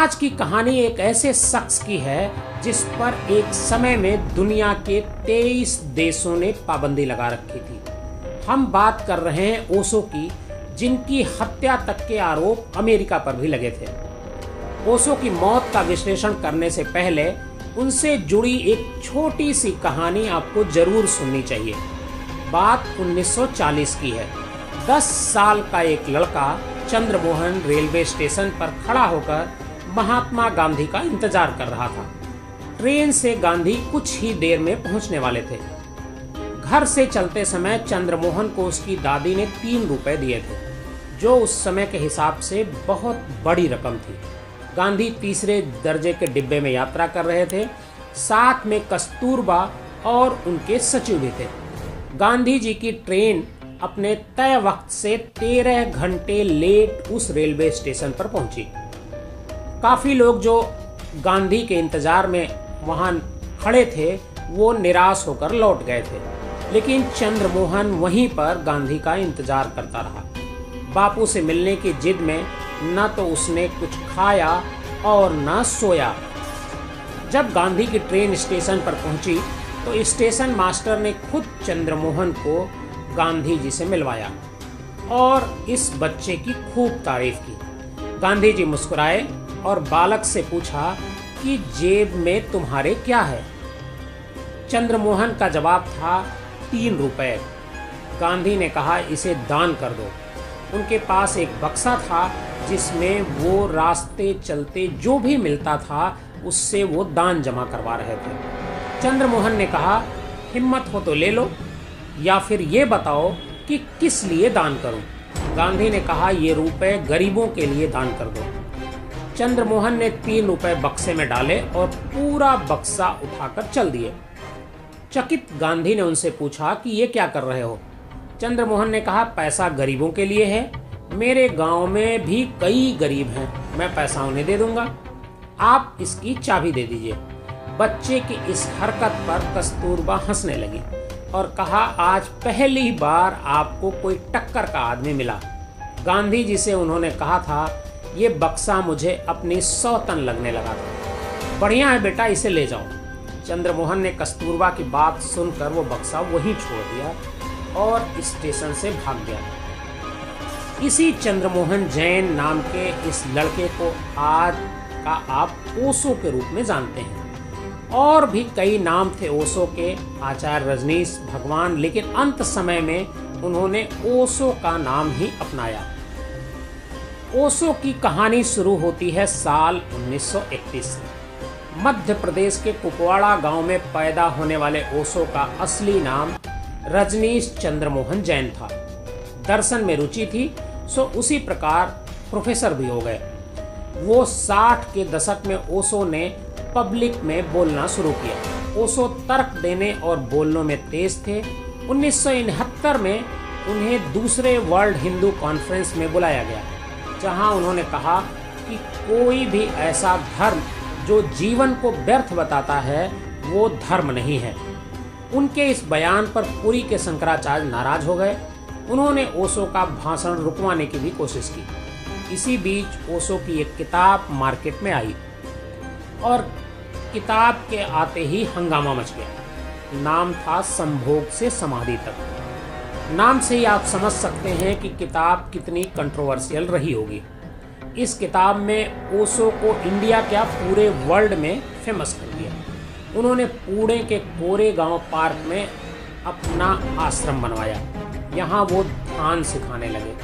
आज की कहानी एक ऐसे शख्स की है जिस पर एक समय में दुनिया के 23 देशों ने पाबंदी लगा रखी थी। हम बात कर रहे हैं ओशो की, जिनकी हत्या तक के आरोप अमेरिका पर भी लगे थे। ओशो की मौत का विश्लेषण करने से पहले उनसे जुड़ी एक छोटी सी कहानी आपको जरूर सुननी चाहिए। बात 1940 की है। 10 साल का एक लड़का चंद्रमोहन रेलवे स्टेशन पर खड़ा होकर महात्मा गांधी का इंतजार कर रहा था। ट्रेन से गांधी कुछ ही देर में पहुंचने वाले थे। घर से चलते समय चंद्रमोहन को उसकी दादी ने 3 रुपए दिए थे, जो उस समय के हिसाब से बहुत बड़ी रकम थी। गांधी तीसरे दर्जे के डिब्बे में यात्रा कर रहे थे। साथ में कस्तूरबा और उनके सचिव भी थे। गांधी जी की ट्रेन अपने तय वक्त से 13 घंटे लेट उस रेलवे स्टेशन पर पहुंची। काफी लोग जो गांधी के इंतजार में वहां खड़े थे वो निराश होकर लौट गए थे, लेकिन चंद्रमोहन वहीं पर गांधी का इंतजार करता रहा। बापू से मिलने की जिद में न तो उसने कुछ खाया और न सोया। जब गांधी की ट्रेन स्टेशन पर पहुंची तो स्टेशन मास्टर ने खुद चंद्रमोहन को गांधी जी से मिलवाया और इस बच्चे की खूब तारीफ की। गांधी जी मुस्कुराए और बालक से पूछा कि जेब में तुम्हारे क्या है। चंद्रमोहन का जवाब था 3 रुपए। गांधी ने कहा, इसे दान कर दो। उनके पास एक बक्सा था जिसमें वो रास्ते चलते जो भी मिलता था उससे वो दान जमा करवा रहे थे। चंद्रमोहन ने कहा, हिम्मत हो तो ले लो, या फिर ये बताओ कि किस लिए दान करूं। गांधी ने कहा, ये रुपए गरीबों के लिए दान कर दो। चंद्रमोहन ने 3 रुपए बक्से में डाले और पूरा बक्सा उठाकर चल दिए। चकित गांधी ने उनसे पूछा कि ये क्या कर रहे हो। चंद्रमोहन ने कहा, पैसा गरीबों के लिए है। मेरे गांव में भी कई गरीब हैं, मैं पैसा उन्हें दे दूंगा। आप इसकी चाबी दे दीजिए। बच्चे की इस हरकत पर कस्तूरबा हंसने लगी और कहा, आज पहली बार आपको कोई टक्कर का आदमी मिला। गांधी जी से उन्होंने कहा था, ये बक्सा मुझे अपनी सौतन लगने लगा था। बढ़िया है बेटा, इसे ले जाओ। चंद्रमोहन ने कस्तूरबा की बात सुनकर वो बक्सा वहीं छोड़ दिया और स्टेशन से भाग गया। इसी चंद्रमोहन जैन नाम के इस लड़के को आज का आप ओशो के रूप में जानते हैं। और भी कई नाम थे ओशो के, आचार्य रजनीश, भगवान, लेकिन अंत समय में उन्होंने ओशो का नाम ही अपनाया। ओशो की कहानी शुरू होती है साल 1931 से। मध्य प्रदेश के कुपवाड़ा गांव में पैदा होने वाले ओशो का असली नाम रजनीश चंद्रमोहन जैन था। दर्शन में रुचि थी, सो उसी प्रकार प्रोफेसर भी हो गए। वो 60 के दशक में ओशो ने पब्लिक में बोलना शुरू किया। ओशो तर्क देने और बोलने में तेज थे। 1969 में उन्हें दूसरे वर्ल्ड हिंदू कॉन्फ्रेंस में बुलाया गया, जहां उन्होंने कहा कि कोई भी ऐसा धर्म जो जीवन को व्यर्थ बताता है वो धर्म नहीं है। उनके इस बयान पर पुरी के शंकराचार्य नाराज हो गए। उन्होंने ओशो का भाषण रुकवाने की भी कोशिश की। इसी बीच ओशो की एक किताब मार्केट में आई और किताब के आते ही हंगामा मच गया। नाम था संभोग से समाधि तक। नाम से ही आप समझ सकते हैं कि किताब कितनी कंट्रोवर्शियल रही होगी। इस किताब में ओशो को इंडिया क्या पूरे वर्ल्ड में फेमस कर दिया। उन्होंने पुणे के कोरेगांव पार्क में अपना आश्रम बनवाया। यहाँ वो ध्यान सिखाने लगे।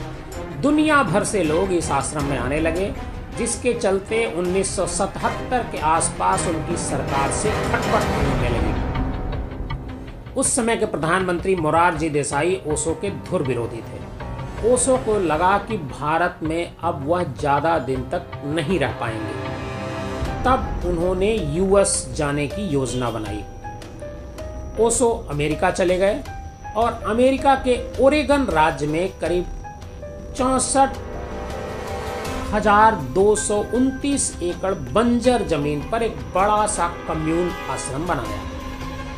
दुनिया भर से लोग इस आश्रम में आने लगे, जिसके चलते 1977 के आसपास उनकी सरकार से खटपट होने लगी। उस समय के प्रधानमंत्री मोरारजी देसाई ओशो के धुर विरोधी थे। ओशो को लगा कि भारत में अब वह ज्यादा दिन तक नहीं रह पाएंगे। तब उन्होंने यूएस जाने की योजना बनाई। ओशो अमेरिका चले गए और अमेरिका के ओरेगन राज्य में करीब 64,229 एकड़ बंजर जमीन पर एक बड़ा सा कम्यून आश्रम बनाया,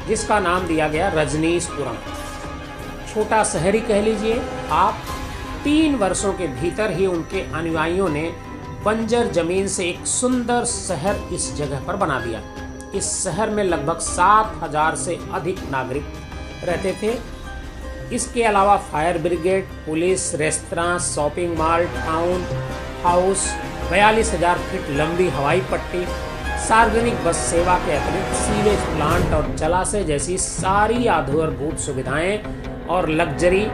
जिसका नाम दिया गया रजनीशपुरम। छोटा शहरी कह लीजिए आप। 3 वर्षों के भीतर ही उनके अनुयायियों ने बंजर जमीन से एक सुंदर शहर इस जगह पर बना दिया। इस शहर में लगभग 7,000 से अधिक नागरिक रहते थे। इसके अलावा fire brigade, police, restaurant, shopping mall, town house, 42,000 feet लंबी हवाई पट्टी, सार्वजनिक बस सेवा के अतिरिक्त सीवेज प्लांट और जलाशय जैसी सारी आधारभूत सुविधाएं और लग्जरी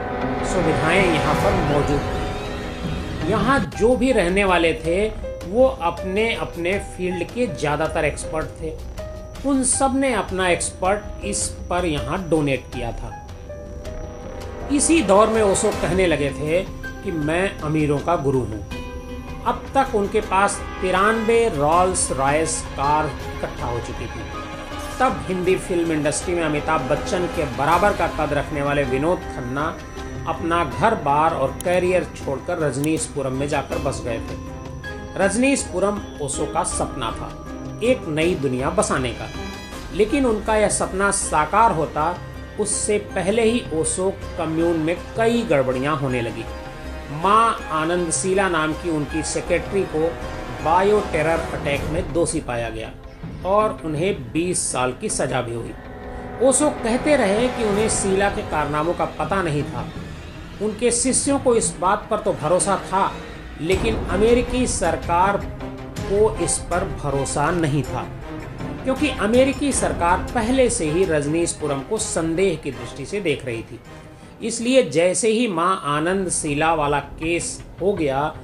सुविधाएं यहाँ पर मौजूद थी। यहाँ जो भी रहने वाले थे वो अपने अपने फील्ड के ज़्यादातर एक्सपर्ट थे। उन सब ने अपना एक्सपर्ट इस पर यहाँ डोनेट किया था। इसी दौर में ओशो कहने लगे थे कि मैं अमीरों का गुरु हूँ। अब तक उनके पास 93 रॉल्स रॉयस कार इकट्ठा हो चुकी थी। तब हिंदी फिल्म इंडस्ट्री में अमिताभ बच्चन के बराबर का कद रखने वाले विनोद खन्ना अपना घर बार और कैरियर छोड़कर रजनीशपुरम में जाकर बस गए थे। रजनीशपुरम ओशो का सपना था, एक नई दुनिया बसाने का। लेकिन उनका यह सपना साकार होता उससे पहले ही ओशो कम्यून में कई गड़बड़ियां होने लगी। मां आनंदशीला नाम की उनकी सेक्रेटरी को बायो टेरर अटैक में दोषी पाया गया और उन्हें 20 साल की सजा भी हुई। ओशो कहते रहे कि उन्हें शीला के कारनामों का पता नहीं था। उनके शिष्यों को इस बात पर तो भरोसा था, लेकिन अमेरिकी सरकार को इस पर भरोसा नहीं था, क्योंकि अमेरिकी सरकार पहले से ही रजनीशपुरम को संदेह की दृष्टि से देख रही थी। इसलिए जैसे ही मां आनंदशीला वाला केस हो गया,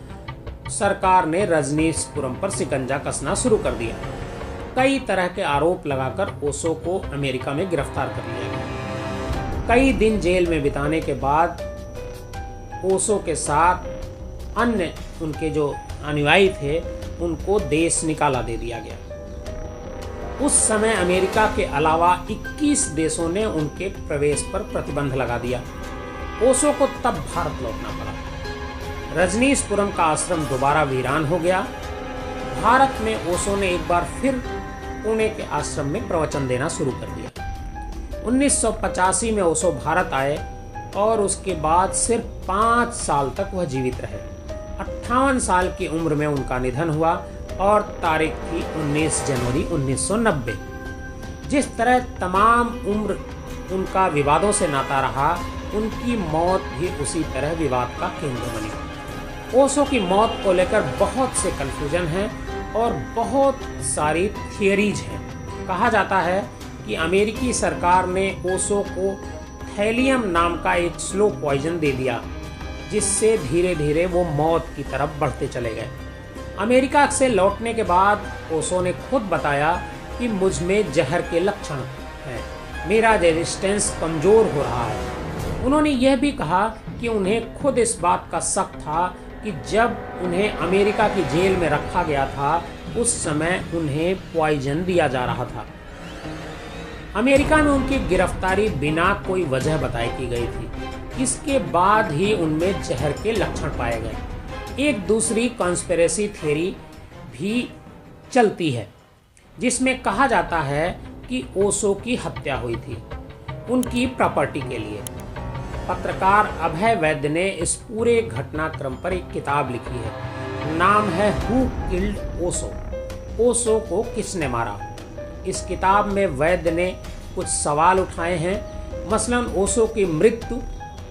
सरकार ने रजनीशपुरम पर शिकंजा कसना शुरू कर दिया। कई तरह के आरोप लगाकर ओशो को अमेरिका में गिरफ्तार कर लिया गया। कई दिन जेल में बिताने के बाद ओशो के साथ अन्य उनके जो अनुयायी थे उनको देश निकाला दे दिया गया। उस समय अमेरिका के अलावा 21 देशों ने उनके प्रवेश पर प्रतिबंध लगा दिया। ओशो को तब भारत लौटना पड़ा। रजनीशपुरम का आश्रम दोबारा वीरान हो गया। भारत में ओशो ने एक बार फिर पुणे के आश्रम में प्रवचन देना शुरू कर दिया। 1985 में ओशो भारत आए और उसके बाद सिर्फ 5 साल तक वह जीवित रहे। 58 साल की उम्र में उनका निधन हुआ और तारीख थी 19 जनवरी 1990। जिस तरह तमाम उम्र उनका विवादों से नाता रहा, उनकी मौत भी उसी तरह विवाद का केंद्र बनी। ओशो की मौत को लेकर बहुत से कन्फ्यूजन हैं और बहुत सारी थियरीज हैं। कहा जाता है कि अमेरिकी सरकार ने ओशो को थैलियम नाम का एक स्लो पॉइजन दे दिया, जिससे धीरे धीरे वो मौत की तरफ बढ़ते चले गए। अमेरिका से लौटने के बाद ओशो ने खुद बताया कि मुझ में जहर के लक्षण हैं, मेरा रेजिस्टेंस कमज़ोर हो रहा है। उन्होंने यह भी कहा कि उन्हें खुद इस बात का शक था कि जब उन्हें अमेरिका की जेल में रखा गया था उस समय उन्हें पॉइजन दिया जा रहा था। अमेरिका में उनकी गिरफ्तारी बिना कोई वजह बताई की गई थी। इसके बाद ही उनमें जहर के लक्षण पाए गए। एक दूसरी कॉन्स्पिरेसी थ्योरी भी चलती है, जिसमें कहा जाता है कि ओशो की हत्या हुई थी उनकी प्रॉपर्टी के लिए। पत्रकार अभय वैद्य ने इस पूरे घटनाक्रम पर एक किताब लिखी है। नाम है हु किल्ड ओशो, ओशो को किसने मारा। इस किताब में वैद्य ने कुछ सवाल उठाए हैं। मसलन ओशो की मृत्यु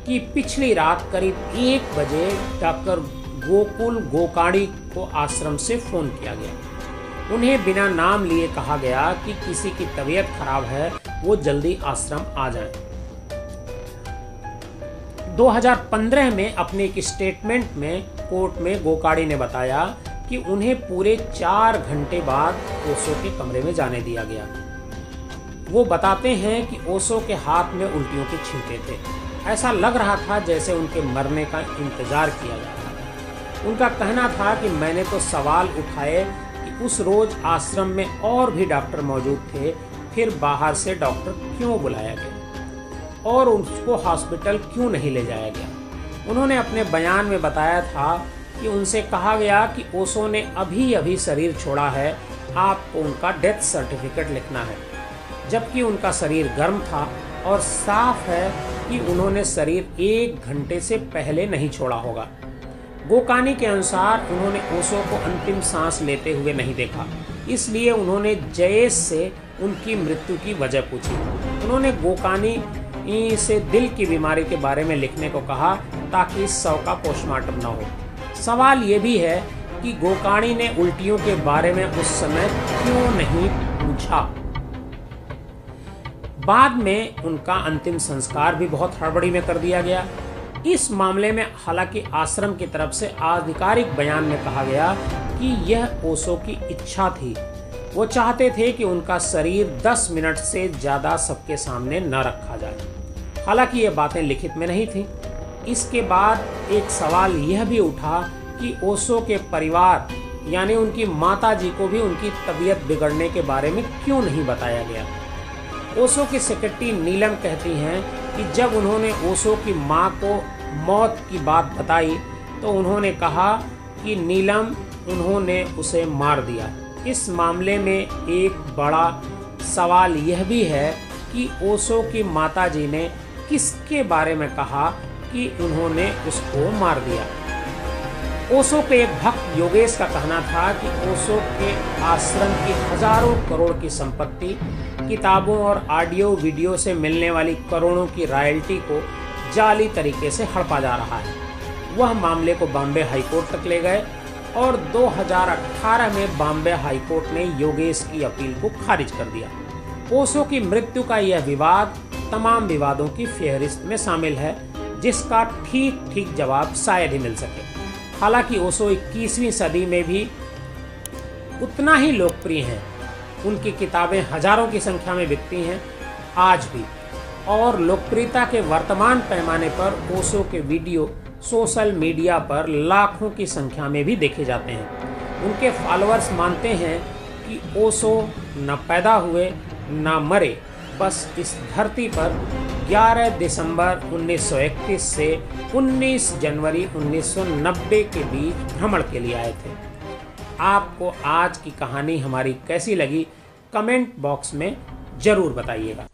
की पिछली रात करीब 1 बजे डॉक्टर गोकुल गोकाणी को आश्रम से फोन किया गया। उन्हें बिना नाम लिए कहा गया कि किसी की तबीयत खराब है, वो जल्दी आश्रम आ जाएं। 2015 में अपने एक स्टेटमेंट में कोर्ट में गोकाणी ने बताया कि उन्हें पूरे 4 घंटे बाद ओशो के कमरे में जाने दिया गया। वो बताते हैं कि ओशो के हाथ में उल्टियों के छींटे थे। ऐसा लग रहा था जैसे उनके मरने का इंतजार किया जा रहा था। उनका कहना था कि मैंने तो सवाल उठाए कि उस रोज आश्रम में और भी डॉक्टर मौजूद थे, फिर बाहर से डॉक्टर क्यों बुलाया गया और उसको हॉस्पिटल क्यों नहीं ले जाया गया। उन्होंने अपने बयान में बताया था कि उनसे कहा गया कि ओशो ने अभी अभी शरीर छोड़ा है, आपको उनका डेथ सर्टिफिकेट लिखना है, जबकि उनका शरीर गर्म था और साफ है कि उन्होंने शरीर 1 घंटे से पहले नहीं छोड़ा होगा। गोकानी के अनुसार उन्होंने ओशो को अंतिम सांस लेते हुए नहीं देखा, इसलिए उन्होंने जयेश से उनकी मृत्यु की वजह पूछी। उन्होंने गोकानी से दिल की बीमारी के बारे में लिखने को कहा ताकि इस शव का पोस्टमार्टम न हो। सवाल ये भी है कि गोकानी ने उल्टियों के बारे में उस समय क्यों नहीं पूछा। बाद में उनका अंतिम संस्कार भी बहुत हड़बड़ी में कर दिया गया। इस मामले में हालांकि आश्रम की तरफ से आधिकारिक बयान में कहा गया कि यह ओशो की इच्छा थी। वो चाहते थे कि उनका शरीर 10 मिनट से ज़्यादा सबके सामने न रखा जाए। हालांकि ये बातें लिखित में नहीं थीं। इसके बाद एक सवाल यह भी उठा कि ओशो के परिवार यानी उनकी माता जी को भी उनकी तबीयत बिगड़ने के बारे में क्यों नहीं बताया गया। ओशो की सेक्रेटरी नीलम कहती हैं कि जब उन्होंने ओशो की मां को मौत की बात बताई तो उन्होंने कहा कि नीलम, उन्होंने उसे मार दिया। इस मामले में एक बड़ा सवाल यह भी है कि ओशो की माताजी ने किसके बारे में कहा कि उन्होंने उसको मार दिया। ओशो के एक भक्त योगेश का कहना था कि ओशो के आश्रम की हजारों करोड़ की संपत्ति, किताबों और ऑडियो वीडियो से मिलने वाली करोड़ों की रॉयल्टी को जाली तरीके से हड़पा जा रहा है। वह मामले को बॉम्बे हाईकोर्ट तक ले गए और 2018 में बॉम्बे हाईकोर्ट ने योगेश की अपील को खारिज कर दिया। ओशो की मृत्यु का यह विवाद तमाम विवादों की फहरिस्त में शामिल है, जिसका ठीक जवाब शायद ही मिल सके। हालांकि ओशो 21वीं सदी में भी उतना ही लोकप्रिय हैं। उनकी किताबें हजारों की संख्या में बिकती हैं आज भी, और लोकप्रियता के वर्तमान पैमाने पर ओशो के वीडियो सोशल मीडिया पर लाखों की संख्या में भी देखे जाते हैं। उनके फॉलोअर्स मानते हैं कि ओशो न पैदा हुए न मरे, बस इस धरती पर 11 दिसंबर 1931 से 19 जनवरी 1990 के बीच भ्रमण के लिए आए थे। आपको आज की कहानी हमारी कैसी लगी कमेंट बॉक्स में ज़रूर बताइएगा।